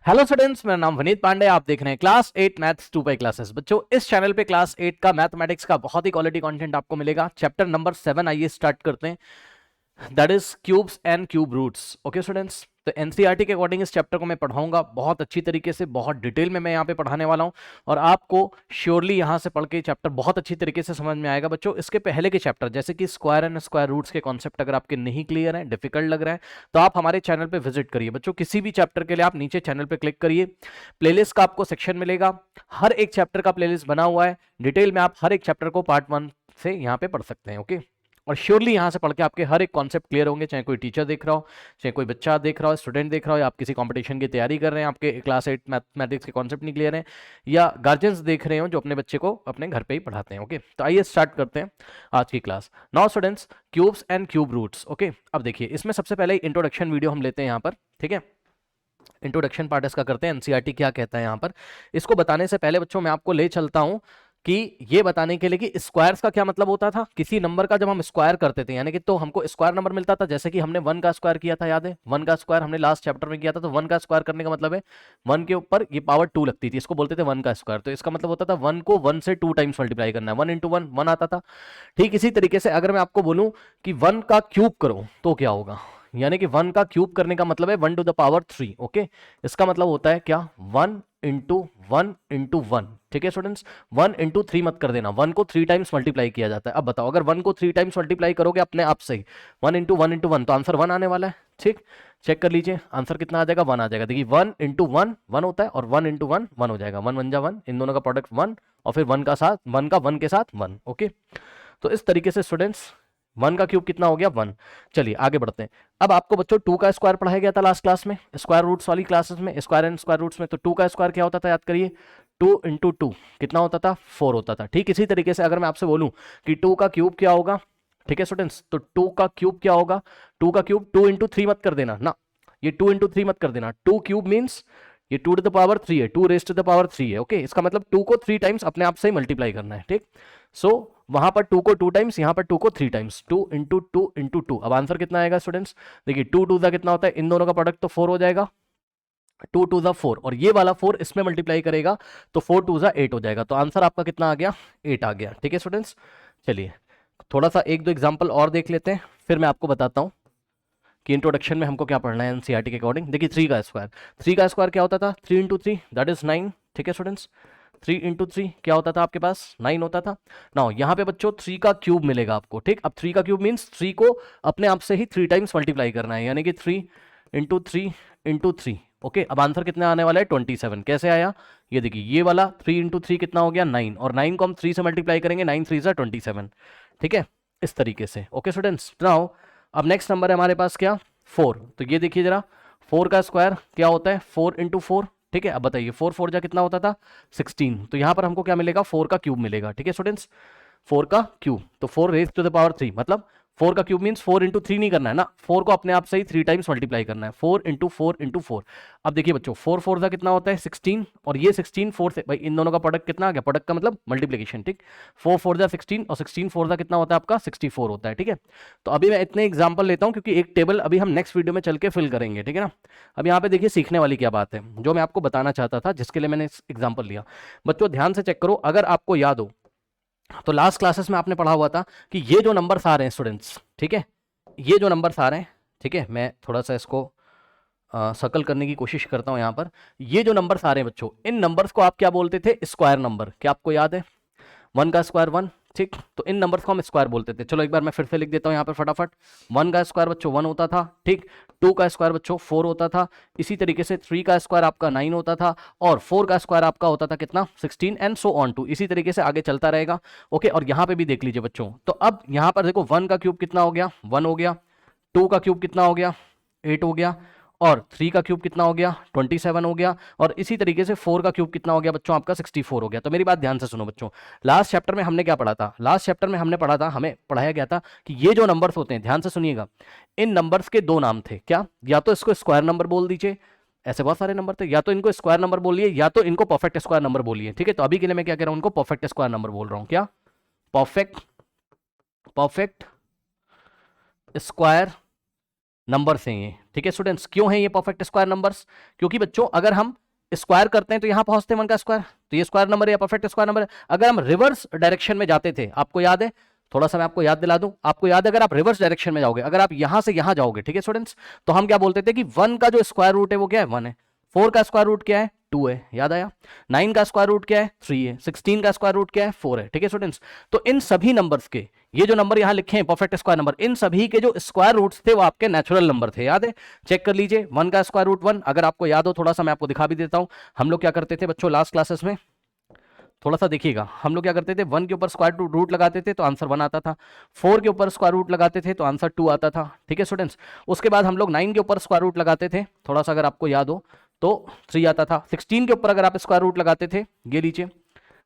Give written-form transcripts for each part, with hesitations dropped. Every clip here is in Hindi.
हेलो स्टूडेंट्स, मेरा नाम वनीत पांडे। आप देख रहे हैं क्लास 8 मैथ्स 2 बाई क्लासेस। बच्चों, इस चैनल पे क्लास 8 का मैथमेटिक्स का बहुत ही क्वालिटी कंटेंट आपको मिलेगा। चैप्टर नंबर 7 आइए स्टार्ट करते हैं, that is cubes and cube roots. Okay students, तो एनसीईआरटी के अकॉर्डिंग इस चैप्टर को मैं पढ़ाऊंगा बहुत अच्छी तरीके से, बहुत डिटेल में मैं यहाँ पे पढ़ाने वाला हूँ और आपको श्योरली यहाँ से पढ़ के चैप्टर बहुत अच्छी तरीके से समझ में आएगा। बच्चों, इसके पहले के चैप्टर जैसे कि स्क्वायर एंड स्क्वायर रूट्स के कॉन्सेप्ट अगर आपके नहीं क्लियर है, डिफिकल्ट लग रहा है, तो आप हमारे चैनल पे विजिट करिए। बच्चों, किसी भी चैप्टर के लिए आप नीचे चैनल पे क्लिक करिए, प्लेलिस्ट का आपको सेक्शन मिलेगा, हर एक चैप्टर का प्लेलिस्ट बना हुआ है। डिटेल में आप हर एक चैप्टर को पार्ट 1 से यहाँ पे पढ़ सकते हैं। ओके, और श्योरली यहां से पढ़ के आपके हर एक कॉन्सेप्ट क्लियर होंगे, चाहे कोई टीचर देख रहा हो, चाहे कोई बच्चा देख रहा हो, स्टूडेंट देख रहा हो, या आप किसी कंपटीशन की तैयारी कर रहे हैं, आपके क्लास 8 मैथमेटिक्स के कॉन्सेप्ट नहीं क्लियर है, या गार्जियंस देख रहे हो जो अपने बच्चे को अपने घर पे ही पढ़ाते हैं। ओके, तो आइए स्टार्ट करते हैं आज की class. Now students, cubes and cube roots. Okay, अब देखिए, इसमें सबसे पहले इंट्रोडक्शन वीडियो हम लेते हैं यहाँ पर। ठीक है, इंट्रोडक्शन पार्ट इसका करते हैं, एनसीईआरटी क्या कहता है यहाँ पर। इसको बताने से पहले बच्चों मैं आपको ले चलता हूं कि ये बताने के लिए कि स्क्वायर्स का क्या मतलब होता था। किसी नंबर का जब हम स्क्वायर करते थे, यानी कि तो हमको स्क्वायर नंबर मिलता था। जैसे कि हमने 1 का स्क्वायर किया था, याद है 1 का स्क्वायर हमने लास्ट चैप्टर में किया था। तो 1 का स्क्वायर करने का मतलब है 1 के ऊपर ये पावर 2 लगती थी, इसको बोलते थे 1 का स्क्वायर। तो इसका मतलब होता था 1 को 1 से 2 टाइम्स मल्टीप्लाई करना है, 1 इंटू 1 1 आता था। ठीक इसी तरीके से अगर मैं आपको बोलूं कि 1 का क्यूब करो तो क्या होगा, यानी कि 1 का क्यूब करने का मतलब है 1 टू द पावर 3। ओके, इसका मतलब होता है क्या, 1 इंटू 1 इंटू 1। ठीक है स्टूडेंट्स, 1 इंटू 3 मत कर देना, 1 को 3 टाइम्स मल्टीप्लाई किया जाता है। अब बताओ, अगर 1 को 3 टाइम्स मल्टीप्लाई करोगे अपने आप से ही 1 इंटू 1 इंटू 1, तो आंसर 1 आने वाला है। ठीक, चेक कर लीजिए आंसर कितना आ जाएगा, 1 आ जाएगा। देखिए 1 इंटू 1 1 होता है और 1 इंटू 1 1 हो जाएगा, 1 1 जा 1, इन दोनों का प्रोडक्ट 1 और फिर 1 का साथ 1 का 1 के साथ 1। ओके, तो इस तरीके से स्टूडेंट्स 1 का क्यूब कितना हो गया, 1। चलिए आगे बढ़ते हैं। अब आपको बच्चों 2 का स्क्वायर पढ़ाया गया था लास्ट क्लास में, स्क्वायर रूट्स वाली क्लासेस में, स्क्वायर एंड स्क्वायर रूट्स में। तो 2 का स्क्वायर क्या होता था, याद करिए, 2 इंटू 2 कितना होता था, 4 होता था। ठीक इसी तरीके से अगर मैं आपसे बोलूं कि 2 का क्यूब क्या होगा, ठीक है स्टूडेंट्स, तो 2 का क्यूब क्या होगा, 2 का क्यूब 2 इंटू 3 मत कर देना ना, ये 2 इंटू 3 मत कर देना। 2 क्यूब मीन्स ये 2 टू द पावर 3 है, 2 रेज टू द पावर 3 है। ओके, इसका मतलब 2 को 3 टाइम्स अपने आप से ही मल्टीप्लाई करना है। ठीक, सो वहां पर 2 को 2 टाइम्स, यहां पर 2 को 3 टाइम्स, 2 इंटू 2 इंटू 2। अब आंसर कितना आएगा स्टूडेंट्स, देखिए 2 टू द कितना होता है, इन दोनों का प्रोडक्ट तो 4 हो जाएगा, 2 टू द 4, और ये वाला 4 इसमें मल्टीप्लाई करेगा तो 4 टू द 8 हो जाएगा। तो आंसर आपका कितना आ गया, 8 आ गया। ठीक है स्टूडेंट्स, चलिए थोड़ा सा एक दो एग्जाम्पल और देख लेते हैं, फिर मैं आपको बताता हूँ कि इंट्रोडक्शन में हमको क्या पढ़ना है एनसीईआरटी के अकॉर्डिंग। देखिए 3 का स्क्वायर क्या होता था, 3 इंटू 3 दैट इज 9। ठीक है स्टूडेंट्स, 3 इंटू 3 क्या होता था आपके पास, 9 होता था। नाउ यहाँ पे बच्चों 3 का क्यूब मिलेगा आपको। ठीक, अब 3 का क्यूब मीन्स 3 को अपने आप से ही 3 टाइम्स मल्टीप्लाई करना है, यानी कि 3 इंटू 3 इंटू 3। ओके, अब आंसर कितना आने वाला है, 27। कैसे आया, ये देखिए ये वाला 3 इंटू 3 कितना हो गया, 9, और 9 को हम 3 से मल्टीप्लाई करेंगे, 9 3 सा 27। ठीक है, इस तरीके से। ओके स्टूडेंट्स, नाउ अब नेक्स्ट नंबर है हमारे पास क्या, 4। तो ये देखिए जरा, 4 का स्क्वायर क्या होता है, 4 इंटू 4। ठीक है, अब बताइए 4 4 जा कितना होता था, 16। तो यहां पर हमको क्या मिलेगा, 4 का क्यूब मिलेगा। ठीक है स्टूडेंट्स, 4 का क्यूब, तो 4 रेज टू द पावर 3, मतलब 4 का क्यूब मीन्स 4 इंटू 3 नहीं करना है ना, 4 को अपने आप से ही 3 टाइम्स मल्टीप्लाई करना है, 4 इंटू 4 इंटू 4। अब देखिए बच्चों 4 4 का कितना होता है, 16, और ये 16 4 से, भाई इन दोनों का प्रोडक्ट कितना आ गया, प्रोडक्ट का मतलब मल्टीप्लीकेशन। ठीक, 4 4 जा 16 और 16 4 का कितना होता है आपका, 64 होता है। ठीक है, तो अभी मैं इतने एग्जाम्पल लेता हूं क्योंकि एक टेबल अभी हम नेक्स्ट वीडियो में चल के फिल करेंगे। ठीक है ना, अब यहाँ पे देखिए सीखने वाली क्या बात है जो मैं आपको बताना चाहता था, जिसके लिए मैंने एग्जाम्पल लिया। बच्चों ध्यान से चेक करो, अगर आपको याद हो तो लास्ट क्लासेस में आपने पढ़ा हुआ था कि ये जो नंबर्स आ रहे हैं स्टूडेंट्स, ठीक है, ये जो नंबर्स आ रहे हैं, ठीक है, मैं थोड़ा सा इसको सर्कल करने की कोशिश करता हूं। यहाँ पर ये जो नंबर्स आ रहे हैं बच्चों, इन नंबर्स को आप क्या बोलते थे, स्क्वायर नंबर। क्या आपको याद है, 1 का स्क्वायर 1। ठीक, तो इन नंबर्स को हम स्क्वायर बोलते थे। चलो एक बार मैं फिर से लिख देता हूं यहाँ पर फटाफट। 1 का स्क्वायर बच्चों 1 होता था। ठीक, 2 का स्क्वायर बच्चों 4 होता था। इसी तरीके से 3 का स्क्वायर आपका 9 होता था, और 4 का स्क्वायर आपका होता था कितना, 16, एंड सो ऑन टू, इसी तरीके से आगे चलता रहेगा। ओके, और यहाँ पे भी देख लीजिए बच्चों, तो अब यहाँ पर देखो 1 का क्यूब कितना हो गया, 1 हो गया, 2 का क्यूब कितना हो गया, 8 हो गया, और 3 का क्यूब कितना हो गया, 27 हो गया, और इसी तरीके से 4 का क्यूब कितना हो गया बच्चों आपका, 64 हो गया। तो मेरी बात ध्यान से सुनो बच्चों, लास्ट चैप्टर में हमने क्या पढ़ा था, लास्ट चैप्टर में हमने पढ़ा था, हमें पढ़ाया गया था कि ये जो नंबर्स होते हैं, ध्यान से सुनिएगा, इन नंबर्स के दो नाम थे। क्या, या तो इसको स्क्वायर नंबर बोल दीजिए, ऐसे बहुत सारे नंबर थे, या तो इनको स्क्वायर नंबर बोलिए, या तो इनको परफेक्ट स्क्वायर नंबर बोलिए। ठीक है, तो अभी के लिए मैं क्या कह रहा हूं, उनको परफेक्ट स्क्वायर नंबर बोल रहा हूं। क्या, परफेक्ट परफेक्ट स्क्वायर नंबर्स हैं ये, ठीक है स्टूडेंट्स। क्यों है ये परफेक्ट स्क्वायर नंबर्स? क्योंकि बच्चों अगर हम स्क्वायर करते हैं तो यहां पहुंचते हैं 1 का स्क्वायर, तो ये स्क्वायर नंबर है या परफेक्ट स्क्वायर नंबर है। अगर हम रिवर्स डायरेक्शन में जाते थे, आपको याद है, थोड़ा सा मैं आपको याद दिला दूं, आपको याद है अगर आप रिवर्स डायरेक्शन में जाओगे, अगर आप यहां से यहां जाओगे, ठीक है स्टूडेंट्स, तो हम क्या बोलते थे कि 1 का जो स्क्वायर रूट है वो क्या है, 1 है। 4 का स्क्वायर रूट क्या है, 2 है, याद आया। 9 का स्क्वायर रूट क्या है, 3 है। 16 का स्क्वायर रूट क्या है, 4 है, ठीक है स्टूडेंट्स। तो इन सभी नंबर्स के, ये जो नंबर यहां लिखे हैं परफेक्ट स्क्वायर नंबर, इन सभी के जो स्क्वायर रूट्स थे वो आपके नेचुरल नंबर थे, याद है। चेक कर लीजिए, 1 का स्क्वायर रूट 1, अगर आपको याद हो थोड़ा सा मैं आपको दिखा भी देता हूं। हम लोग क्या करते थे बच्चों लास्ट क्लासेस में, थोड़ा सा देखिएगा, हम लोग क्या करते थे, 1 के ऊपर स्क्वायर रूट लगाते थे तो आंसर 1 आता था। 4 के ऊपर स्क्वायर रूट लगाते थे तो आंसर 2 आता था, ठीक है स्टूडेंट्स। उसके बाद हम लोग 9 के ऊपर स्क्वायर रूट लगाते थे, थोड़ा सा अगर आपको याद हो तो 3 आता था। 16 के ऊपर अगर आप स्क्वायर रूट लगाते थे, ये लीजिए,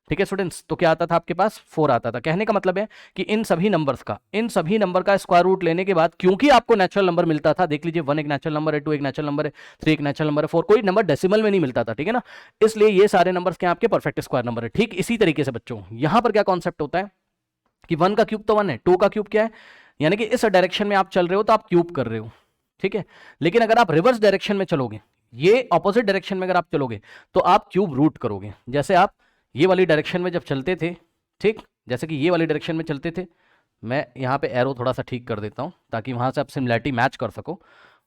ठीक है स्टूडेंट्स, तो क्या आता था आपके पास, 4 आता था। कहने का मतलब है कि इन सभी नंबर का स्क्वायर रूट लेने के बाद, क्योंकि आपको नेचुरल नंबर मिलता था, देख लीजिए 1 एक नेचुरल नंबर है, 2 एक नेचुरल नंबर है, 3 एक नेचुरल नंबर है, 4 कोई नंबर डेसिमल में नहीं मिलता था, ठीक है ना। इसलिए ये सारे नंबर्स क्या आपके परफेक्ट स्क्वायर नंबर है। ठीक इसी तरीके से बच्चों यहां पर क्या कॉन्सेप्ट होता है कि 1 का क्यूब तो 1 है, 2 का क्यूब क्या है, यानी कि इस डायरेक्शन में आप चल रहे हो तो आप क्यूब कर रहे हो, ठीक है। लेकिन अगर आप रिवर्स डायरेक्शन में चलोगे, ये ऑपोजिट डायरेक्शन में अगर आप चलोगे तो आप क्यूब रूट करोगे। जैसे आप ये वाली डायरेक्शन में जब चलते थे, ठीक, जैसे कि ये वाली डायरेक्शन में चलते थे, मैं यहाँ पे एरो थोड़ा सा ठीक कर देता हूँ ताकि वहाँ से आप सिमिलैरिटी मैच कर सको।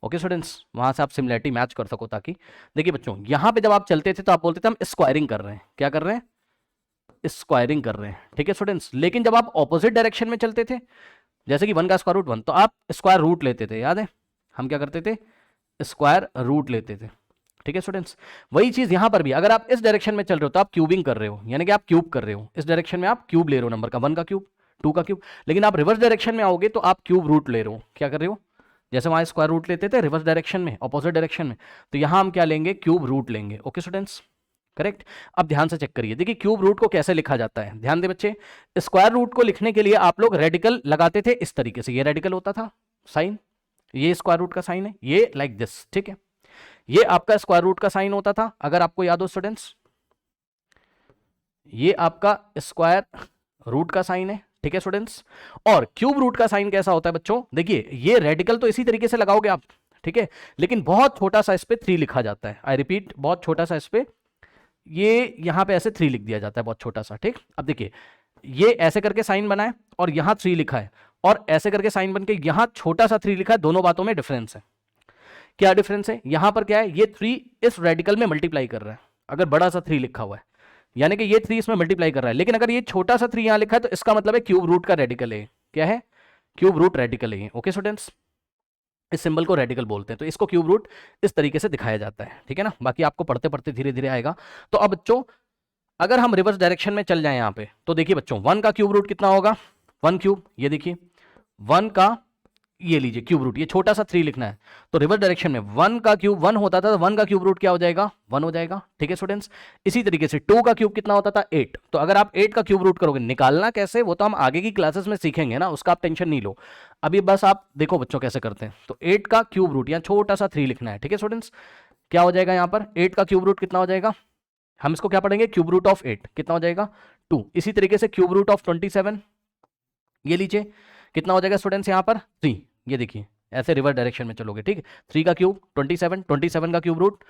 ओके स्टूडेंट्स, वहाँ से आप सिमिलैरिटी मैच कर सको ताकि, देखिए बच्चों यहाँ पे जब आप चलते थे तो आप बोलते थे हम स्क्वायरिंग कर रहे हैं, क्या कर रहे हैं, स्क्वायरिंग कर रहे हैं, ठीक है स्टूडेंट्स। लेकिन जब आप ऑपोजिट डायरेक्शन में चलते थे, जैसे कि 1 का स्क्वायर रूट 1, तो आप स्क्वायर रूट लेते थे, याद है, हम क्या करते थे, स्क्वायर रूट लेते थे, ठीक है स्टूडेंट्स। वही चीज यहां पर भी, अगर आप इस डायरेक्शन में चल रहे हो तो आप क्यूबिंग कर रहे हो, यानी कि आप क्यूब कर रहे हो, इस डायरेक्शन में आप क्यूब ले रहे हो नंबर का, 1 का क्यूब, 2 का क्यूब। लेकिन आप रिवर्स डायरेक्शन में आओगे तो आप क्यूब रूट ले रहे हो, क्या कर रहे हो, जैसे वहां स्क्वायर रूट लेते थे रिवर्स डायरेक्शन में, ऑपोजिट डायरेक्शन में, तो यहां हम क्या लेंगे, क्यूब रूट लेंगे। Okay students, correct. अब ध्यान से चेक करिए, देखिए क्यूब रूट को कैसे लिखा जाता है, ध्यान दे बच्चे। स्क्वायर रूट को लिखने के लिए आप लोग रेडिकल लगाते थे इस तरीके से, ये रेडिकल होता था साइन, ये स्क्वायर रूट का साइन है, ये लाइक दिस, ठीक है। ये आपका स्क्वायर रूट का साइन होता था, अगर आपको याद हो स्टूडेंट्स, ये आपका स्क्वायर रूट का साइन है, ठीक है स्टूडेंट्स। और क्यूब रूट का साइन कैसा होता है बच्चों, देखिए ये रेडिकल तो इसी तरीके से लगाओगे आप, ठीक है, लेकिन बहुत छोटा सा इस पे 3 लिखा जाता है, आई रिपीट, बहुत छोटा सा इस पे, ये यहां पे ऐसे 3 लिख दिया जाता है, बहुत छोटा सा, ठीक। अब देखिए ये ऐसे करके साइन बना है और यहां 3 लिखा है, और ऐसे करके साइन बन के यहां छोटा सा 3 लिखा है, दोनों बातों में डिफरेंस है। क्या डिफरेंस है, यहां पर क्या है, ये 3 इस रेडिकल में मल्टीप्लाई कर रहा है, अगर बड़ा सा 3 लिखा हुआ है, यानी कि ये 3 इसमें मल्टीप्लाई कर रहा है। लेकिन अगर ये छोटा सा 3 यहां लिखा है तो इसका मतलब है क्यूब रूट का रेडिकल है, क्या है, क्यूब रूट रेडिकल है। ओके स्टूडेंट्स, इस सिंबल को रेडिकल बोलते हैं, तो इसको क्यूब रूट इस तरीके से दिखाया जाता है, ठीक है ना। बाकी आपको पढ़ते पढ़ते धीरे धीरे आएगा। तो अब बच्चों अगर हम रिवर्स डायरेक्शन में चल जाएं यहाँ पे, तो देखिए बच्चों 1 का क्यूब रूट कितना होगा, 1 क्यूब, ये देखिए 1 का, ये लीजिए क्यूब रूट, ये छोटा सा 3 लिखना है, तो रिवर्स डायरेक्शन में 1 का क्यूब 1 होता था, तो 1 का क्यूब रूट क्या हो जाएगा, 1 हो जाएगा, ठीक है स्टूडेंट्स। इसी तरीके से 2 का क्यूब कितना होता था, 8, तो अगर आप 8 का क्यूब रूट करोगे, निकालना कैसे वो तो हम आगे की क्लासेस में सीखेंगे ना, उसका आप टेंशन नहीं लो, अभी बस आप देखो बच्चों कैसे करते हैं। तो 8 का क्यूब रूट यहाँ छोटा सा 3 लिखना है, ठीक है स्टूडेंट्स। क्या हो जाएगा यहाँ पर 8 का क्यूब रूट कितना हो जाएगा, हम इसको क्या पढ़ेंगे, क्यूब रूट ऑफ 8 कितना हो जाएगा, 2। इसी तरीके से क्यूब रूट ऑफ 27, ये लीजिए कितना हो जाएगा स्टूडेंट्स यहाँ पर 3, ये देखिए ऐसे रिवर्स डायरेक्शन में चलोगे, ठीक है। 3 का क्यूब 27, 27 का क्यूब रूट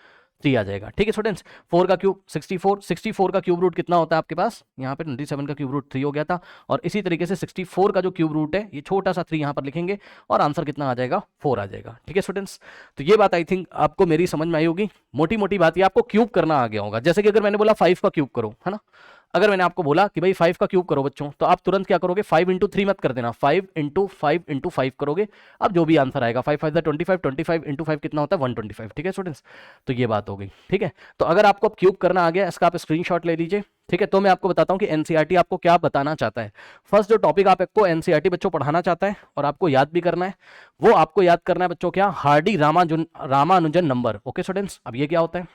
3 आ जाएगा, ठीक है स्टूडेंट्स। 4 का क्यूब 64, 64 का क्यूब रूट कितना होता है आपके पास, यहाँ पे 27 का क्यूब रूट 3 हो गया था, और इसी तरीके से 64 का जो क्यूब रूट है, ये छोटा सा 3 यहाँ पर लिखेंगे और आंसर कितना आ जाएगा, 4 आ जाएगा, ठीक है स्टूडेंट्स। तो ये बात आई थिंक आपको मेरी समझ में आई होगी, मोटी मोटी बात ये आपको क्यूब करना आ गया होगा। जैसे कि अगर मैंने बोला 5 का क्यूब करो, है ना, अगर मैंने आपको बोला कि भाई 5 का क्यूब करो बच्चों, तो आप तुरंत क्या करोगे, 5 इंटू 3 मत कर देना, 5 इंटू 5 इंटू 5 करोगे, अब जो भी आंसर आएगा 5 5 25, 25 इंटू 5 कितना होता है 125, ठीक है स्टूडेंट्स। तो ये बात हो गई, ठीक है। तो अगर आपको क्यूब करना आ गया, इसका आप स्क्रीनशॉट ले लीजिए, ठीक है। तो मैं आपको बताता हूं कि एनसीईआरटी आपको क्या बताना चाहता है। फर्स्ट जो टॉपिक आपको एनसीईआरटी बच्चों पढ़ाना चाहता है और आपको याद भी करना है, वो आपको याद करना है बच्चों क्या, Hardy Ramanujan number. Okay students, अब ये क्या होता है,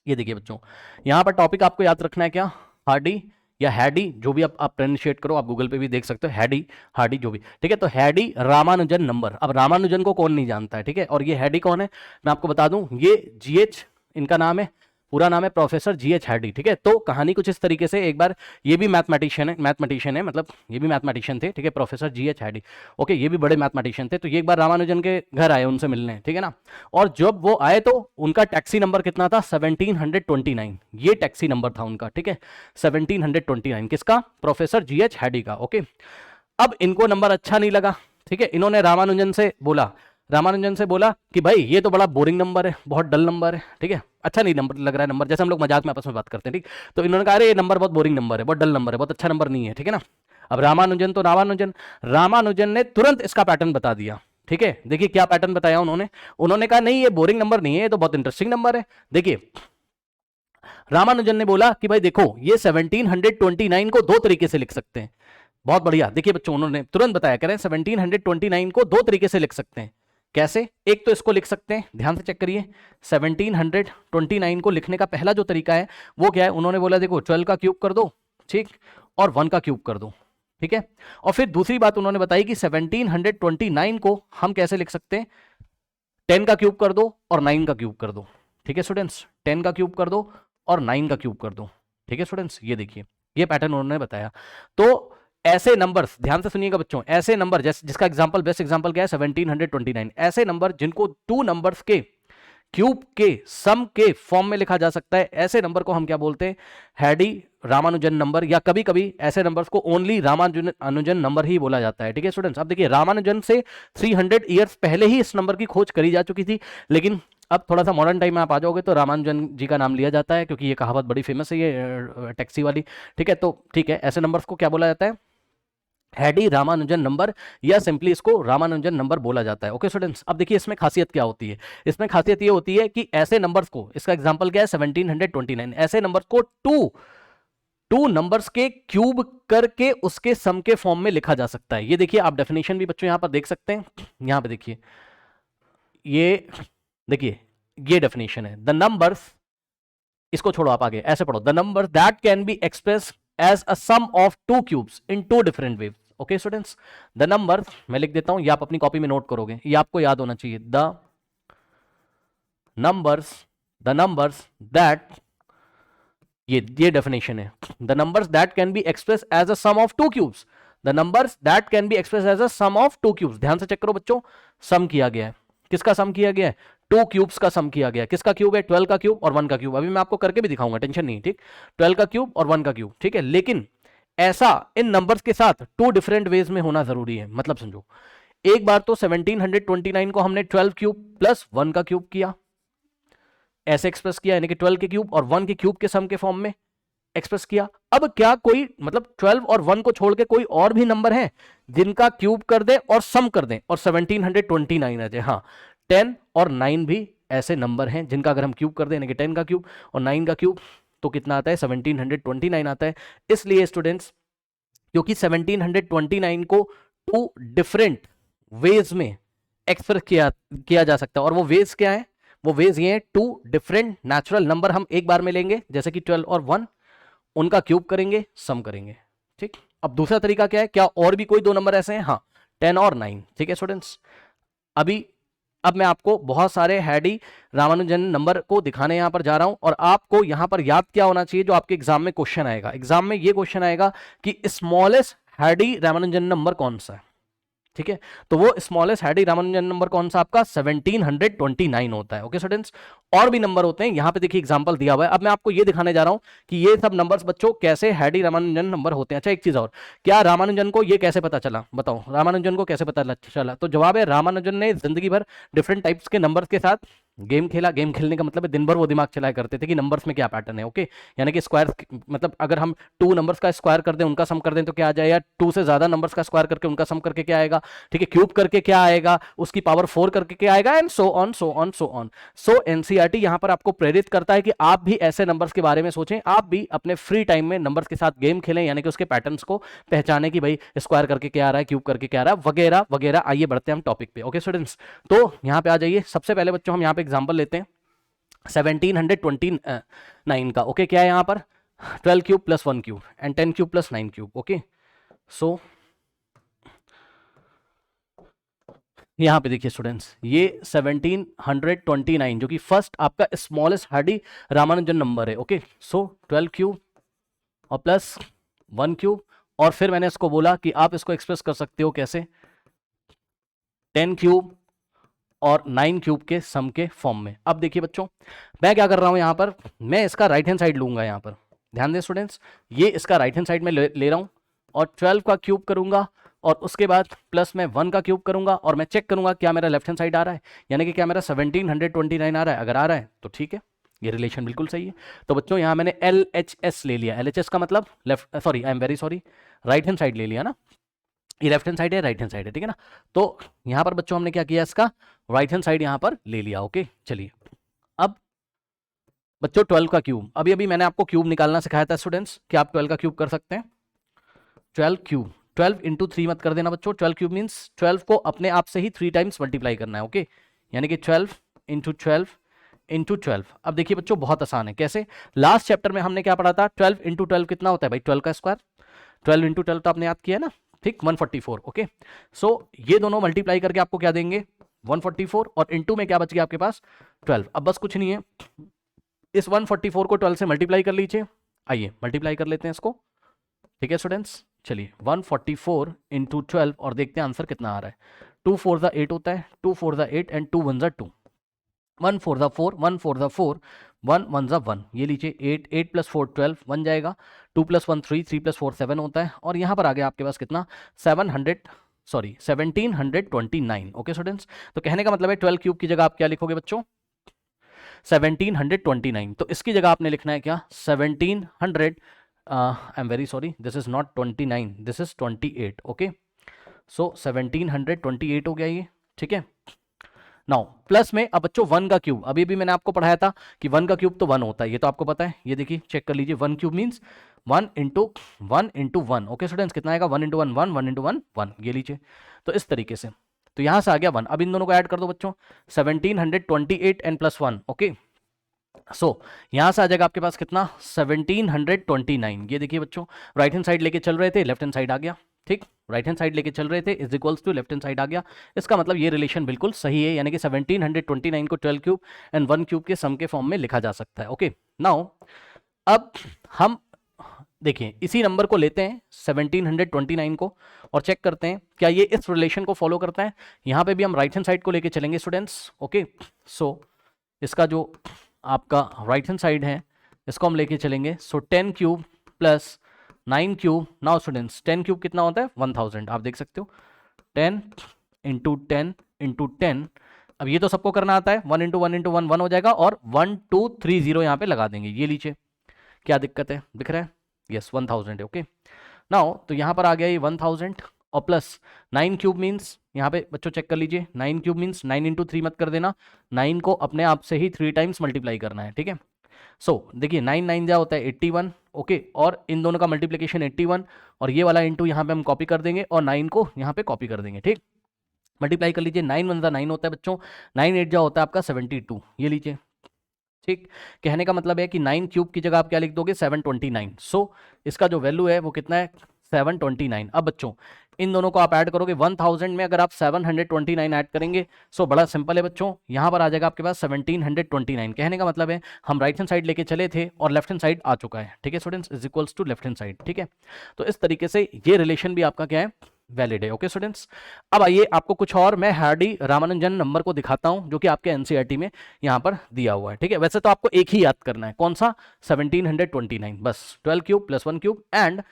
ये देखिए बच्चों यहाँ पर टॉपिक आपको याद रखना है क्या, हार्डी या हैडी, जो भी आप प्रोनाउंशिएट करो, आप गूगल पे भी देख सकते हो, हैडी हार्डी जो भी, ठीक है। तो हैडी रामानुजन नंबर, अब रामानुजन को कौन नहीं जानता है, ठीक है। और ये हैडी कौन है, मैं आपको बता दूं, ये जीएच इनका नाम है, पूरा नाम है प्रोफेसर जीएच हैडी, ठीक है। तो कहानी कुछ इस तरीके से, एक बार ये भी मैथमेटिशियन है, मतलब ये भी मैथमेटिशियन थे, ठीक है, प्रोफेसर जीएच हैडी, ओके, ये भी बड़े मैथमेटिशियन थे। तो ये एक बार रामानुजन के घर आए उनसे मिलने, ठीक है ना। और जब वो आए तो उनका टैक्सी नंबर कितना था, 1729, ये टैक्सी नंबर था उनका, ठीक है, 1729, किसका, प्रोफेसर जीएच हैडी का, ओके। अब इनको नंबर अच्छा नहीं लगा, ठीक है, इन्होंने रामानुजन से बोला कि भाई ये तो बड़ा बोरिंग नंबर है, बहुत डल नंबर है, ठीक है, अच्छा नहीं नंबर लग रहा है नंबर, जैसे हम लोग मजाक में आपस में बात करते हैं, ठीक। तो इन्होंने कहा अरे ये नंबर बहुत बोरिंग नंबर है, बहुत डल नंबर है, बहुत अच्छा नंबर नहीं है, ठीक है ना। अब रामानुजन ने तुरंत इसका पैटर्न बता दिया, ठीक है। देखिए क्या पैटर्न बताया उन्होंने कहा नहीं ये बोरिंग नंबर नहीं है, ये तो बहुत इंटरेस्टिंग नंबर है। देखिए रामानुजन ने बोला कि भाई देखो ये 1729 को दो तरीके से लिख सकते हैं। बहुत बढ़िया, देखिए बच्चों उन्होंने तुरंत बताया करें 1729 को दो तरीके से लिख सकते हैं। कैसे, एक तो इसको लिख सकते हैं, ध्यान से चेक करिए, 1729 को लिखने का पहला जो तरीका है वो क्या है, उन्होंने बोला देखो 12 का क्यूब कर दो, ठीक, और 1 का क्यूब कर दो, ठीक है। और फिर दूसरी बात उन्होंने बताई कि 1729 को हम कैसे लिख सकते हैं, 10 का क्यूब कर दो और 9 का क्यूब कर दो, ठीक है स्टूडेंट्स, 10 का क्यूब कर दो और 9 का क्यूब कर दो, ठीक है स्टूडेंट्स। ये देखिए ये पैटर्न उन्होंने बताया। तो ऐसे नंबर्स, ध्यान से सुनिएगा बच्चों, ऐसे नंबर जिसका एग्जांपल, बेस्ट एग्जांपल क्या है, 1729, ऐसे नंबर जिनको टू नंबर्स के क्यूब के सम के फॉर्म में लिखा जा सकता है, ऐसे नंबर को हम क्या बोलते हैं, हैडी रामानुजन नंबर, या कभी कभी ऐसे नंबर्स को ओनली रामानुजन नंबर ही बोला जाता है, ठीक है स्टूडेंट्स। अब देखिए रामानुजन से 300 ईयर्स पहले ही इस नंबर की खोज करी जा चुकी थी, लेकिन अब थोड़ा सा मॉडर्न टाइम में आप आ जाओगे तो रामानुजन जी का नाम लिया जाता है, क्योंकि ये कहावत बड़ी फेमस है, ये टैक्सी वाली, ठीक है। तो ठीक है, ऐसे नंबर्स को क्या बोला जाता है, हैडी रामानुजन नंबर, या सिंपली इसको रामानुजन नंबर बोला जाता है, ओके स्टूडेंट्स। अब देखिए इसमें खासियत क्या होती है, इसमें खासियत ये होती है कि ऐसे नंबर्स को, इसका एग्जांपल क्या है 1729, ऐसे नंबर्स को टू नंबर्स के क्यूब करके उसके सम के फॉर्म में लिखा जा सकता है। ये देखिए आप डेफिनेशन भी बच्चों यहां पर देख सकते हैं, यहां पे देखिए, ये देखिए ये डेफिनेशन है, द नंबर्स, इसको छोड़ो आप आगे ऐसे पढ़ो, the number that can be express as a sum of two cubes in two different ways, okay students. The number, मैं लिख देता हूं, ये आप अपनी कॉपी में नोट करोगे, ये आपको याद होना चाहिए, द नंबर्स दैट, ये डेफिनेशन है, the numbers that can be express as a sum of two cubes, the numbers that can be express as a sum of two cubes. ध्यान से चेक करो बच्चों, सम किया गया है, किसका सम किया गया है, टू क्यूब्स का सम किया गया, किसका क्यूब है, 12 का क्यूब और 1 का क्यूब, अभी मैं आपको करके भी दिखाऊंगा, टेंशन नहीं, ठीक, 12 का क्यूब और 1 का क्यूब, ठीक है। लेकिन ऐसा इन नंबर्स के साथ टू डिफरेंट वेज में होना जरूरी है, मतलब समझो, एक बार तो 1729 को हमने 12 क्यूब प्लस 1 का क्यूब किया, ऐसे एक्सप्रेस किया, यानी कि 12 के क्यूब और 1 के क्यूब के सम के फॉर्म में एक्सप्रेस किया। अब क्या कोई, मतलब 12 और 1 को छोड़ के कोई और भी नंबर है जिनका क्यूब कर दे और सम कर दें और 1729 आ जाए, हाँ, 10 और 9 भी ऐसे नंबर हैं जिनका अगर हम क्यूब कर दें, यानी कि 10 का क्यूब और 9 का क्यूब, तो कितना आता है, 1729 आता है। इसलिए स्टूडेंट्स, क्योंकि 1729 को टू डिफरेंट वेज में एक्सप्रेस किया जा सकता है, और वो वेज क्या है, वो वेज ये है, टू डिफरेंट नेचुरल नंबर हम एक बार में लेंगे, जैसे कि 12 और 1, उनका क्यूब करेंगे, सम करेंगे, ठीक। अब दूसरा तरीका क्या है, क्या और भी कोई दो नंबर ऐसे हैं, हाँ, 10 और 9, ठीक है स्टूडेंट्स। अब मैं आपको बहुत सारे हैडी रामानुजन नंबर को दिखाने यहां पर जा रहा हूं, और आपको यहां पर याद क्या होना चाहिए, जो आपके एग्जाम में क्वेश्चन आएगा, एग्जाम में ये क्वेश्चन आएगा कि स्मॉलेस्ट हैडी रामानुजन नंबर कौन सा है, ठीक है। तो वो स्मॉलेस्ट हैडी रामानुजन नंबर कौन सा, आपका 1729 होता है, ओके स्टूडेंट्स। और भी नंबर होते हैं, यहां पे देखिए एग्जांपल दिया हुआ है। अब मैं आपको ये दिखाने जा रहा हूं कि ये सब नंबर्स बच्चों कैसे हैडी रामानुजन नंबर होते हैं। अच्छा एक चीज और, क्या रामानुजन को ये कैसे पता चला, बताओ रामानुजन को कैसे पता चला, तो जवाब है रामानुजन ने जिंदगी भर डिफरेंट टाइप्स के नंबर्स के साथ गेम खेला। गेम खेलने का मतलब है दिन भर वो दिमाग चलाया करते थे कि नंबर्स में क्या पैटर्न है, ओके, यानी कि स्क्वायर, मतलब अगर हम टू नंबर्स का स्क्वायर कर दें, उनका सम कर दें तो क्या आ जाएगा, टू से ज्यादा नंबर्स का स्क्वायर करके उनका सम करके क्या आएगा, ठीक है, क्यूब करके क्या आएगा, उसकी पावर 4 करके क्या आएगा, and so on so on so on. So NCERT यहां पर आपको प्रेरित करता है कि आप भी ऐसे नंबर्स के बारे में सोचें, आप भी अपने फ्री टाइम में नंबर्स के साथ गेम खेलें, यानी कि उसके पैटर्न्स को पहचाने कि भाई स्क्वायर करके क्या आ रहा है, क्यूब करके क्या आ रहा है, वगैरह वगैरह। आइए बढ़ते हैं हम टॉपिक पे, ओके स्टूडेंट्स। तो यहां पे आ जाइए, सबसे पहले बच्चों हम यहां पे एग्जांपल लेते हैं 1729 का, ओके, क्या है यहां पर 12 cube plus 1 cube and 10 cube plus 9 cube, okay. So यहाँ पे देखिए स्टूडेंट्स, ये 1729 जो कि फर्स्ट आपका स्मॉलेस्ट हार्डी रामानुजन नंबर है। ओके, सो 12 क्यूब और प्लस 1 क्यूब, और फिर मैंने इसको बोला कि आप इसको एक्सप्रेस कर सकते हो कैसे, 10 क्यूब और 9 क्यूब के सम के फॉर्म में। अब देखिए बच्चों, मैं क्या कर रहा हूं, यहां पर मैं इसका राइट हैंड साइड लूंगा। यहां पर ध्यान दें स्टूडेंट्स, ये इसका राइट हैंड साइड में ले रहा हूं और 12 का क्यूब करूंगा और उसके बाद प्लस में 1 का क्यूब करूंगा और मैं चेक करूंगा क्या मेरा लेफ्ट हैंड साइड आ रहा है, यानी कि क्या मेरा 1729 आ रहा है। अगर आ रहा है तो ठीक है, ये रिलेशन बिल्कुल सही है। तो बच्चों यहाँ मैंने LHS ले लिया। LHS का मतलब left, sorry I am very sorry, right hand side ले लिया ना, ये लेफ्ट हैंड साइड है, राइट हैंड साइड है, ठीक है ना। तो यहाँ पर बच्चों हमने क्या किया, इसका राइट हैंड साइड यहाँ पर ले लिया। ओके चलिए, अब बच्चों 12 का क्यूब, अभी अभी मैंने आपको क्यूब निकालना सिखाया था स्टूडेंट्स कि आप 12 का क्यूब कर सकते हैं। 12 क्यूब, 12 इंटू 3 मत कर देना बच्चों, 12 क्यूब मीन्स 12 को अपने आप से ही 3 टाइम्स मल्टीप्लाई करना है। ओके, यानी कि 12 इंटू 12 इंटू 12। अब देखिए बच्चों बहुत आसान है, कैसे, लास्ट चैप्टर में हमने क्या पढ़ा था, 12 इंटू 12 कितना होता है भाई, 12 का स्क्वायर। 12 इंटू 12 तो आपने याद किया ना, ठीक, 144। ओके, सो ये दोनों मल्टीप्लाई करके आपको क्या देंगे, 144, और इंटू में क्या बच गया आपके पास, 12। अब बस कुछ नहीं है, इस 144 को 12 से मल्टीप्लाई कर लीजिए। आइए मल्टीप्लाई कर लेते हैं इसको, ठीक है स्टूडेंट्स। चलिए 144 इंटू 12 और देखते हैं आंसर कितना आ रहा है। 2 4 ज़ा 8 होता है, 2 4 ज़ा 8 एंड 2 1 ज़ा 2, 1 4 ज़ा 4, 1 4 ज़ा 4, 1 1 ज़ा 1, ये लीजिए 8, 8 प्लस 4 12 1 जाएगा, 2 प्लस 1 3, 3 प्लस 4 7 होता है, और यहाँ पर आ गया आपके पास कितना, 1729। ओके स्टूडेंट्स, तो कहने का मतलब है 12 क्यूब की जगह आप क्या लिखोगे बच्चों, 1729। तो इसकी जगह आपने लिखना है क्या, 1700, I am very sorry, this is not 29, this is 28। Okay, so 1728 हो गया ये, ठीक है। नाउ प्लस में अब बच्चों 1 का क्यूब, अभी भी मैंने आपको पढ़ाया था कि 1 का क्यूब तो 1 होता है, ये तो आपको पता है, ये देखिए चेक कर लीजिए, 1 cube means 1 into 1 into 1। Okay students, कितना आएगा, 1 इंटू 1 1, 1 इंटू 1 1, ये लीजिए। तो इस तरीके से, तो यहां से आ गया 1। अब इन दोनों को ऐड कर दो बच्चों, 1728 एंड प्लस 1। ओके, सो यहां से आ जाएगा आपके पास कितना, 1729। ये देखिए बच्चों, राइट हैंड साइड लेके चल रहे थे, लेफ्ट हैंड साइड आ गया, ठीक, राइट हैंड साइड लेके चल रहे थे is equals to left hand side आ गया। इसका मतलब ये रिलेशन बिल्कुल सही है, यानी कि 1729 को 12 क्यूब एंड 1 क्यूब के सम के फॉर्म में लिखा जा सकता है। ओके, नाउ अब हम देखिए इसी नंबर को लेते हैं 1729 को और चेक करते हैं क्या ये इस रिलेशन को फॉलो करता है। यहां पे भी हम राइट हैंड साइड को लेके चलेंगे स्टूडेंट्स। ओके, सो इसका जो आपका राइट हैंड साइड है इसको हम लेके चलेंगे। सो 10 cube plus 9 cube, now students 10 cube कितना होता है, 1000, आप देख सकते हो, 10 इंटू 10 इंटू 10। अब ये तो सबको करना आता है, 1 इंटू 1 इंटू 1 1 हो जाएगा और 1 2 3 0 यहाँ पे लगा देंगे, ये लीजिए, क्या दिक्कत है, दिख रहा है, यस 1000 है। ओके, नाउ तो यहाँ पर आ गया ये 1000 और प्लस 9 क्यूब मीन्स, यहाँ पे बच्चों चेक कर लीजिए, 9 क्यूब मीन्स 9 इंटू 3 मत कर देना, 9 को अपने आप से ही 3 टाइम्स मल्टीप्लाई करना है, ठीक है। सो देखिए 9 9 जा होता है 81। ओके, और इन दोनों का मल्टीप्लिकेशन 81 और ये वाला इंटू यहाँ पे हम कॉपी कर देंगे और 9 को यहाँ पे कॉपी कर देंगे, ठीक, मल्टीप्लाई कर लीजिए। 9 1 9 होता है बच्चों, 9 8 जा होता है आपका 72, ये लीजिए, ठीक। कहने का मतलब है कि 9 क्यूब की जगह आप क्या लिख दोगे, 729। सो इसका जो वैल्यू है वो कितना है, 729। अब बच्चों इन दोनों को आप ऐड करोगे 1000 में, अगर आप 729 ऐड करेंगे, सो बड़ा सिंपल है बच्चों, यहाँ पर आ जाएगा आपके पास 1729। कहने का मतलब है हम राइट हैंड साइड लेके चले थे और लेफ्ट हैंड साइड आ चुका है, ठीक है students, is equals to left hand side, ठीक है। तो इस तरीके से ये रिलेशन भी आपका क्या है, वैलिड है। ओके स्टूडेंट्स, अब आइए आपको कुछ और मैं हार्डी रामानुजन नंबर को दिखाता हूं जो कि आपके एनसीईआरटी में यहां पर दिया हुआ है, ठीक है। वैसे तो आपको एक ही याद करना है, कौन सा, 1729, बस 12 cube plus 1 cube and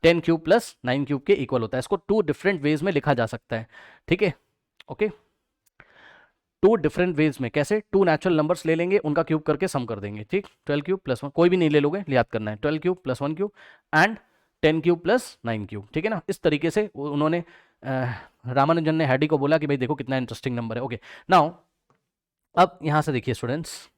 10 cube plus 9 cube के इक्वल होता है। इसको 2 डिफरेंट वेज में लिखा जा सकता है, ठीक है। ओके, 2 डिफरेंट वेज में, कैसे, 2 नेचुरल नंबर्स ले लेंगे, उनका क्यूब करके सम कर देंगे, ठीक। 12 क्यूब प्लस 1, कोई भी नहीं ले लोगे, याद करना है, 12 cube plus 1 cube and 10 cube plus 9 cube, ठीक है ना। इस तरीके से उन्होंने रामानुजन ने हार्डी को बोला कि भाई देखो कितना इंटरेस्टिंग नंबर है। ओके, नाउ अब यहां से देखिए स्टूडेंट्स,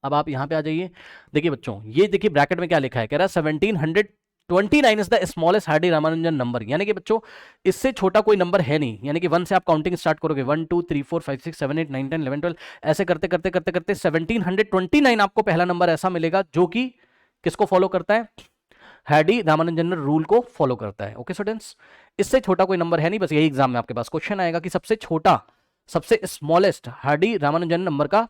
अब आप यहां पे आ जाइए, देखिए बच्चों, ये देखिए ब्रैकेट में क्या लिखा है, कह रहा है 1729 is the smallest Hardy Ramanujan number, यानी कि बच्चों इससे छोटा कोई नंबर है नहीं, यानी कि 1 से आप काउंटिंग स्टार्ट करोगे, 1 2 3 4 5 6 7 8 9 10 11 12, ऐसे करते करते करते करते 1729 आपको पहला नंबर ऐसा मिलेगा जो कि किसको फॉलो करता है, हार्डी रामानुजन रूल को फॉलो करता है। ओके स्टूडेंट्स, इससे छोटा कोई नंबर है नहीं, बस यही एग्जाम में आपके पास क्वेश्चन आएगा कि सबसे छोटा सबसे स्मॉलेस्ट हार्डी रामानुजन नंबर का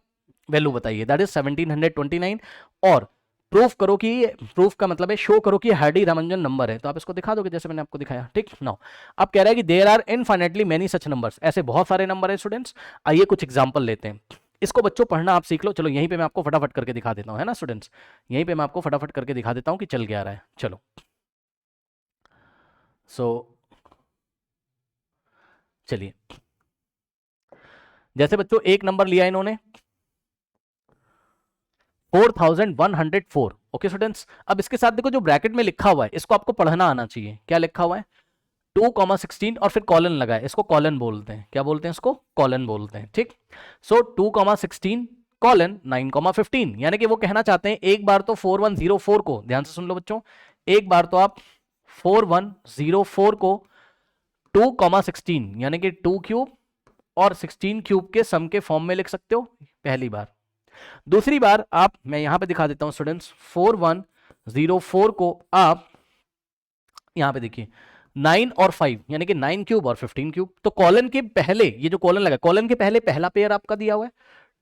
वैल्यू बताइए, दैट इज 1729। और प्रूफ करो कि, प्रूफ का मतलब है शो करो कि हार्डी रामानुजन नंबर है, तो आप इसको दिखा दोगे जैसे मैंने आपको दिखाया, ठीक। नाउ अब कह रहा है कि there are infinitely many such numbers, ऐसे बहुत सारे नंबर है स्टूडेंट्स। आइए कुछ एग्जांपल लेते हैं, इसको बच्चों पढ़ना आप सीख लो। चलो यहीं पे मैं आपको फटाफट करके दिखा देता हूं, है ना स्टूडेंट्स, यहीं पे मैं आपको फटाफट करके दिखा देता हूं कि चल क्या रहा है। चलो सो चलिए, जैसे बच्चों एक नंबर लिया इन्होंने 4104। ओके स्टूडेंट्स, अब इसके साथ देखो जो ब्रैकेट में लिखा हुआ है इसको आपको पढ़ना आना चाहिए। क्या लिखा हुआ है? 2,16 और फिर कॉलन लगा है, इसको कॉलन बोलते हैं। क्या बोलते हैं इसको? कॉलन बोलते हैं, ठीक। सो 2,16 कॉलन 9,15, यानी कि वो कहना चाहते हैं एक बार तो 4104 को, ध्यान से सुन लो बच्चों, एक बार तो आप 4104 को 2,16 यानी कि 2 क्यूब और 16 क्यूब के सम के फॉर्म में लिख सकते हो, पहली बार। दूसरी बार आप, मैं यहां पे दिखा देता हूं स्टूडेंट्स, 4104 को आप यहां पे देखिए 9 और 5 यानी कि 9 क्यूब और 15 क्यूब, तो कॉलन के पहले, ये जो कॉलन लगा, कॉलन के पहले पहला पेयर आपका दिया हुआ है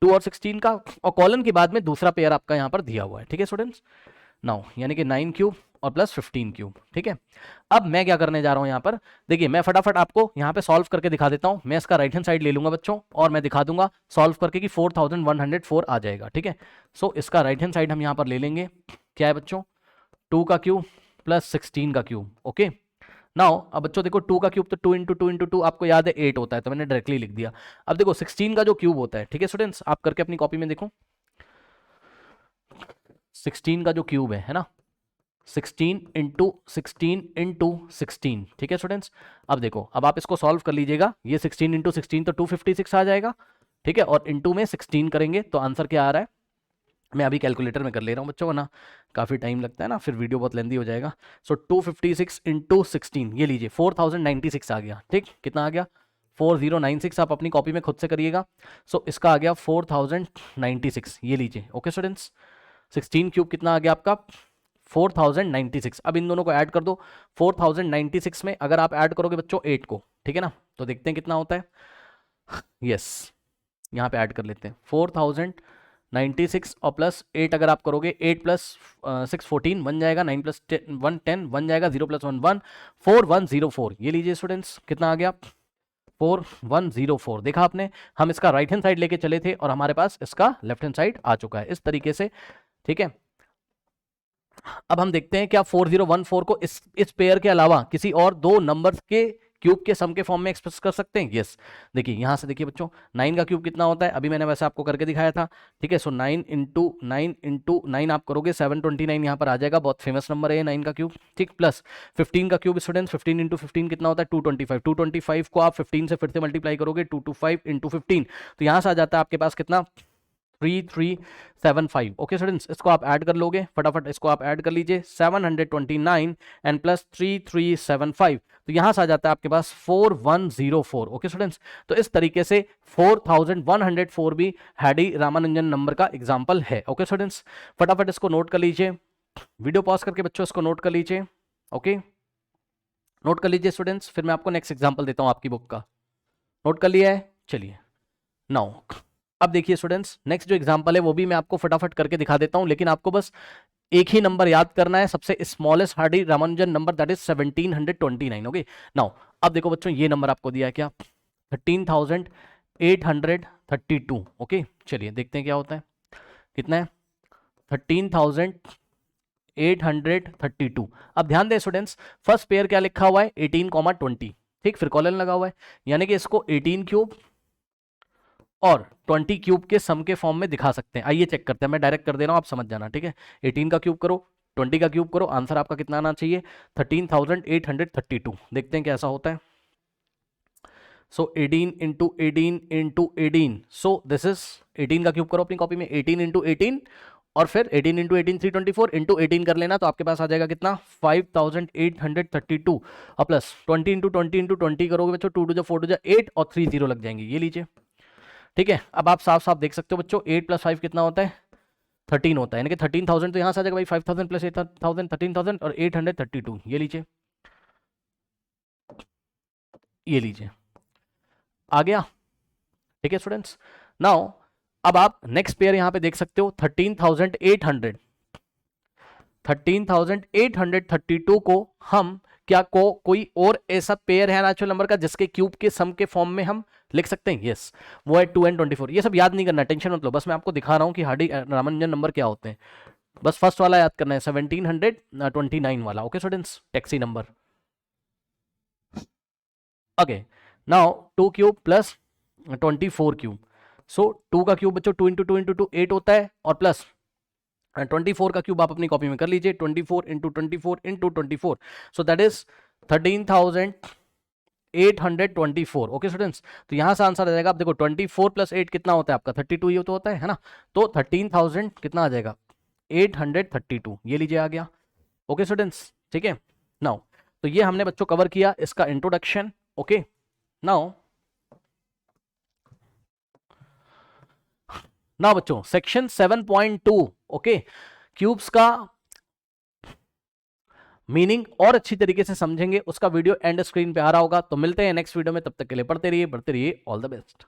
2 और 16 का, और कॉलन के बाद में दूसरा पेयर आपका यहां पर दिया हुआ है, ठीक है स्टूडेंट्स। नाउ यानी कि 9 क्यूब और प्लस 15 क्यूब, ठीक है। अब मैं क्या करने जा रहा हूं यहां पर, देखिए मैं फटाफट आपको यहां पे सॉल्व करके दिखा देता हूं। मैं इसका राइट हैंड साइड ले लूंगा बच्चों और मैं दिखा दूंगा सॉल्व करके कि 4104 आ जाएगा, ठीक है। सो इसका राइट हैंड साइड हम यहां पर ले लेंगे, क्या है बच्चों, 2 का क्यूब प्लस 16 का क्यूब, ओके। नाउ अब बच्चों देखो 2 का क्यूब तो 2 इंटू 2 इंटू 2 आपको याद है 8 होता है, तो मैंने डायरेक्टली लिख दिया। अब देखो 16 का जो क्यूब होता है, ठीक है स्टूडेंट्स, आप करके अपनी कॉपी में देखो, 16 का जो क्यूब है ना, 16 इंटू 16 इंटू 16, ठीक है स्टूडेंट्स। अब देखो, अब आप इसको सॉल्व कर लीजिएगा, ये 16 इंटू 16 तो 256 आ जाएगा, ठीक है, और इंटू में 16 करेंगे तो आंसर क्या आ रहा है, मैं अभी कैलकुलेटर में कर ले रहा हूँ बच्चों, वरना काफ़ी टाइम लगता है ना, फिर वीडियो बहुत लेंदी हो जाएगा। सो 256 इंटू 16, ये लीजिए 4096 आ गया, ठीक। कितना आ गया? 4096, आप अपनी कॉपी में खुद से करिएगा। सो इसका आ गया 4096, ये लीजिए, ओके स्टूडेंट्स। 16 क्यूब कितना आ गया आपका? 4096। अब इन दोनों को ऐड कर दो, 4096 में अगर आप ऐड करोगे बच्चों 8 को, ठीक है ना, तो देखते हैं कितना होता है। यस, यहाँ पे ऐड कर लेते हैं 4096 और प्लस 8 अगर आप करोगे, 8 प्लस 6 14 बन जाएगा, 9 प्लस 1 10 बन जाएगा, 0 प्लस 1 1, 4104, ये लीजिए स्टूडेंट्स, कितना आ गया? 4104। देखा आपने, हम इसका राइट हैंड साइड लेके चले थे और हमारे पास इसका लेफ्ट हैंड साइड आ चुका है इस तरीके से, ठीक है। अब हम देखते हैं क्या 4014 को इस पेयर के अलावा किसी और दो नंबर्स के क्यूब के सम के फॉर्म में एक्सप्रेस कर सकते हैं। यस, देखिए यहां से देखिए बच्चों, 9 का क्यूब कितना होता है, अभी मैंने वैसे आपको करके दिखाया था, ठीक है। सो 9 इंटू 9 आप करोगे 729 यहाँ पर आ जाएगा, बहुत फेमस नंबर है 9 का क्यूब, ठीक। प्लस 15 का क्यूब स्टूडेंट्स, 15 इंटू 15 कितना होता है? 225। 225 को आप 15 से फिर से मल्टीप्लाई करोगे, 225 इंटू 15, तो यहाँ से आ जाता है आपके पास कितना? 3375। ओके स्टूडेंट्स, इसको आप ऐड कर लोगे, फटाफट इसको आप ऐड कर लीजिए, 729 एंड प्लस 3375, तो यहां से आ जाता है आपके पास 4104। ओके स्टूडेंट्स, तो इस तरीके से 4104 भी हैडी रामानुजन नंबर का एग्जाम्पल है। ओके स्टूडेंट्स, फटाफट इसको नोट कर लीजिए, वीडियो पॉज करके बच्चों इसको नोट कर लीजिए। ओके, नोट कर लीजिए स्टूडेंट्स, फिर मैं आपको नेक्स्ट एग्जाम्पल देता हूं आपकी बुक का। नोट कर लिया है? चलिए नाउ अब देखिए स्टूडेंट्स, नेक्स्ट जो एग्जांपल है वो भी मैं आपको फटाफट करके दिखा देता हूं, लेकिन आपको बस एक ही नंबर याद करना है, सबसे smallest Hardy Ramanujan number, that is 1729। Okay, now अब देखो बच्चों, ये नंबर आपको दिया है क्या? 13,832। ओके, चलिए देखते हैं क्या होता है, कितना है? 13,832। अब ध्यान दें स्टूडेंट्स, फर्स्ट पेयर क्या लिखा हुआ है? 18,20, ठीक, फिर कॉलन लगा हुआ है, यानी कि इसको 18 क्यूब और 20 क्यूब के सम के फॉर्म में दिखा सकते हैं। आइए चेक करते हैं, मैं डायरेक्ट कर दे रहा हूं, आप समझ जाना, ठीक है। 18 का क्यूब करो, 20 का क्यूब करो, आंसर आपका कितना आना चाहिए? 13,832। देखते हैं कैसा होता है। सो 18 into 18 into 18, so this is 18 का क्यूब करो अपनी कॉपी में, 18 इंटू 18 और फिर 18 इंटू 18 324 इंटू 18 कर लेना, तो आपके पास आ जाएगा कितना? 5,832 और प्लस 20 इंटू 20 इंटू 20 करोगे बच्चों, 2 टू 4 टू 8 और 3 0 लग जाएंगे, ये लीजिए, ठीक है। अब आप साफ साफ देख सकते हो बच्चों, 8 प्लस 5 कितना होता है? 13 होता है, यानी कि 13,000, तो यहाँ से आ जाएगा भाई 5,000 प्लस 8,000 13,000 और 832, ये लीजिए, ये लीजिए, आ गया। ठीक है स्टूडेंट्स। नाउ अब आप नेक्स्ट पेयर यहां पे देख सकते हो 13,800, 13,832 को हम क्या कोई और ऐसा पेयर है नेचुरल नंबर का जिसके क्यूब के सम के फॉर्म में हम लिख सकते हैं? यस, वो है 2 and 24। ये सब याद नहीं करना, टेंशन मत लो, बस मैं आपको दिखा रहा हूं कि हार्डी रामानुजन नंबर क्या होते हैं। बस फर्स्ट वाला याद करना है, 1729 वाला। Okay students, taxi number. Okay, now 2 cube plus 24 cube. So 2 का क्यूब बच्चों 2 इंटू 2 इंटू 2 8 होता है, और प्लस 24 का क्यूब आप अपनी कॉपी में कर लीजिए, 24 into 24 into 24, so that is 13,824। Okay students, तो यहां से आंसर आ जाएगा, आप देखो 24 प्लस 8 कितना होता है आपका 32, ये तो होता है ना, तो 13,000 कितना आ जाएगा 832, ये लीजिए आ गया। ओके स्टूडेंट्स, ठीक है। नाउ तो ये हमने बच्चों कवर किया इसका इंट्रोडक्शन। ओके, नाउ बच्चों सेक्शन 7.2, ओके, क्यूब्स का मीनिंग और अच्छी तरीके से समझेंगे, उसका वीडियो एंड स्क्रीन पे आ रहा होगा। तो मिलते हैं नेक्स्ट वीडियो में, तब तक के लिए पढ़ते रहिए, बढ़ते रहिए, ऑल द बेस्ट।